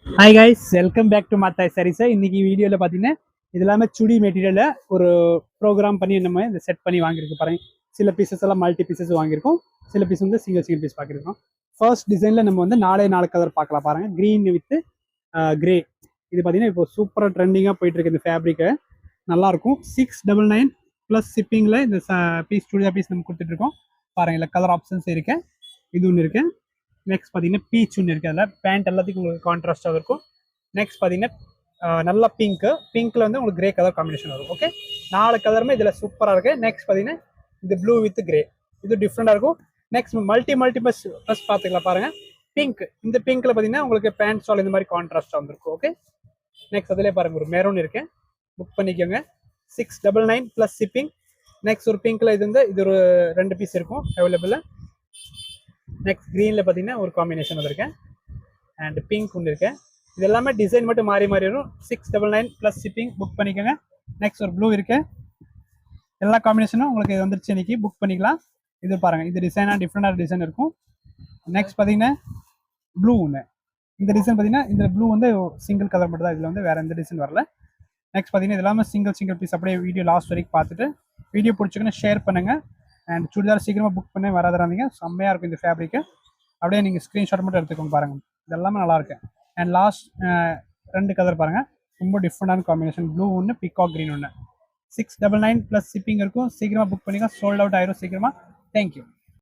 Hi guys, welcome back to Mathai sarees. இன்னைக்கு வீடியோவில் பார்த்தீங்கன்னா இது எல்லாமே சுடி மெட்டீரியலில் ஒரு ப்ரோக்ராம் பண்ணி நம்ம இந்த செட் பண்ணி வாங்கியிருக்கு பாருங்க. சில பீசஸ் எல்லாம் மல்டி பீசஸ் வாங்கியிருக்கோம், சில பீஸ் வந்து சிங்கிள் பீஸ் பார்க்கிருக்கோம். ஃபர்ஸ்ட் டிசைனில் நம்ம வந்து நாலு கலர் பார்க்கலாம் பாருங்க. Green with grey. இது பார்த்தீங்கன்னா இப்போ சூப்பராக ட்ரெண்டிங்காக போயிட்டு இருக்கு. இந்த ஃபேப்ரிக்கு நல்லாயிருக்கும். 699 ப்ளஸ் ஷிப்பிங்கில் இந்த பீஸ் சுடிதார் பீஸ் நம்ம கொடுத்துட்டு இருக்கோம் பாருங்க. இல்லை கலர் ஆப்ஷன்ஸ் இருக்கு, இது ஒன்று இருக்கு. நெக்ஸ்ட் பார்த்தீங்கன்னா பீச் ஒன்று இருக்குது. அதில் பேண்ட் எல்லாத்துக்கும் உங்களுக்கு கான்ட்ராஸ்டாக இருக்கும். நெக்ஸ்ட் பார்த்தீங்கன்னா நல்லா பிங்க்கில் வந்து உங்களுக்கு கிரே கலர் காம்பினேஷன் வரும். ஓகே, 4 கலருமே இதில் சூப்பராக இருக்குது. நெக்ஸ்ட் பார்த்தீங்கன்னா இது ப்ளூ வித் கிரே, இது டிஃப்ரெண்டாக இருக்கும். நெக்ஸ்ட் மல்டி ப்ளஸ் பார்த்துக்கலாம் பாருங்கள். பிங்க், இந்த பிங்க்கில் பார்த்தீங்கன்னா உங்களுக்கு பேண்ட் ஸ்டால் இந்த மாதிரி கான்ட்ராஸ்டாக வந்துருக்கும். ஓகே, நெக்ஸ்ட் அதிலே பாருங்கள் ஒரு மெரூன் இருக்குது, புக் பண்ணிக்கோங்க. 699 ப்ளஸ் ஷிப்பிங். நெக்ஸ்ட் ஒரு பிங்க்கில் இது வந்து இது ஒரு 2 பீஸ் இருக்கும் அவைலபிள். நெக்ஸ்ட் க்ரீனில் பார்த்தீங்கன்னா ஒரு காம்பினேஷன் வந்திருக்கேன், அண்ட் பிங்க் ஒன்று இருக்கேன். இது எல்லாமே டிசைன் மட்டும் மாறி வரும். 699 ப்ளஸ் ஷிப்பிங், புக் பண்ணிக்கோங்க. நெக்ஸ்ட் ஒரு ப்ளூ இருக்கு, எல்லா காம்பினேஷனும் உங்களுக்கு வந்துருச்சு. இன்னைக்கு புக் பண்ணிக்கலாம். இது பாருங்கள், இது டிசைனாக டிஃப்ரெண்டான டிசைன் இருக்கும். நெக்ஸ்ட் பார்த்தீங்கன்னா ப்ளூ ஒன்று. இந்த டிசைன் பார்த்தீங்கன்னா இந்த ப்ளூ வந்து சிங்கிள் கலர் மட்டும் தான், இதில் வந்து வேறு எந்த டிசைன் வரல. நெக்ஸ்ட் பார்த்தீங்கன்னா இது எல்லாமே சிங்கிள் பீஸ். அப்படியே வீடியோ லாஸ்ட் வரைக்கும் பார்த்துட்டு வீடியோ பிடிச்சிக்கணும் ஷேர் பண்ணுங்கள். அண்ட் சுடிதார் சீக்கிரமாக புக் பண்ணி வராதுறாதீங்க, செம்மையாக இருக்கும் இந்த ஃபேப்ரிக்கு. அப்படியே நீங்கள் ஸ்க்ரீன்ஷாட் மட்டும் எடுத்துக்கோங்க பாருங்கள், இதெல்லாமே நல்லாயிருக்கு. அண்ட் லாஸ்ட் 2 கலர் பாருங்கள், ரொம்ப டிஃப்ரெண்டான காம்பினேஷன். ப்ளூ ஒன்று, பிகாக் க்ரீன் ஒன்று. 699 ப்ளஸ் ஷிப்பிங் இருக்கும். சீக்கிரமாக புக் பண்ணிங்க, சோல்ட் அவுட் ஆயிரும் சீக்கிரமாக. தேங்க்யூ.